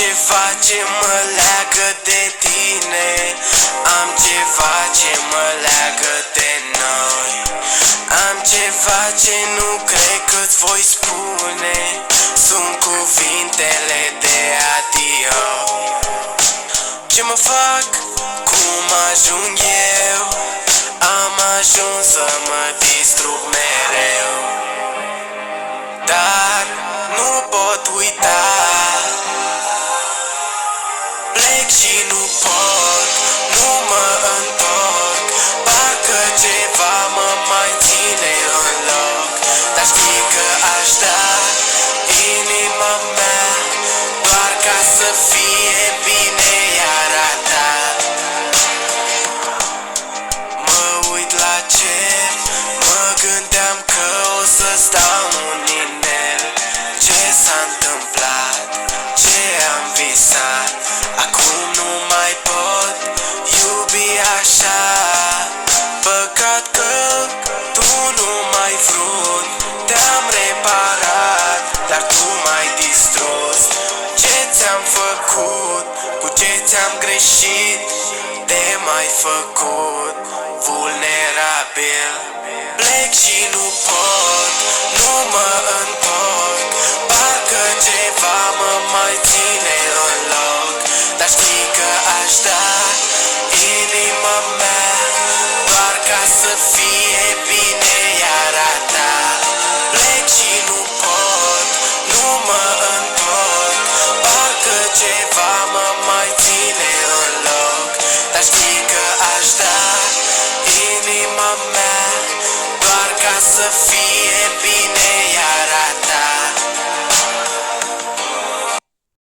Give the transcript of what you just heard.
ceva ce mă leagă de tine, am ceva ce mă leagă de noi, am ceva ce nu cred că-ți voi spune, sunt cuvintele de adio. Ce mă fac, cum ajung eu, am ajuns să mă distrug mereu, dar nu pot uita. Plec și nu pot, nu mă întorc, parcă ceva mă mai ține în loc. Dar știi că aș da inima mea doar ca să fie bine iar a ta. Mă uit la cer, mă gândeam că o să stau în inel. Ce s-a întâmplat, ce am visat, acum nu mai pot iubi așa. Păcat că tu nu m-ai vrut, te-am reparat, dar tu m-ai distrus. Ce ți-am făcut, cu ce ți-am greșit, te m-ai făcut vulnerabil. Plec și nu pot, nu mă întorc, parcă ceva mă mai ține în loc. Dar știi că aș da inima mea doar ca să fie bine iar a ta. Plec și nu pot, nu mă întorc, parcă ceva mă mai ține în loc. Dar știi că aș da inima mea doar ca să fie bine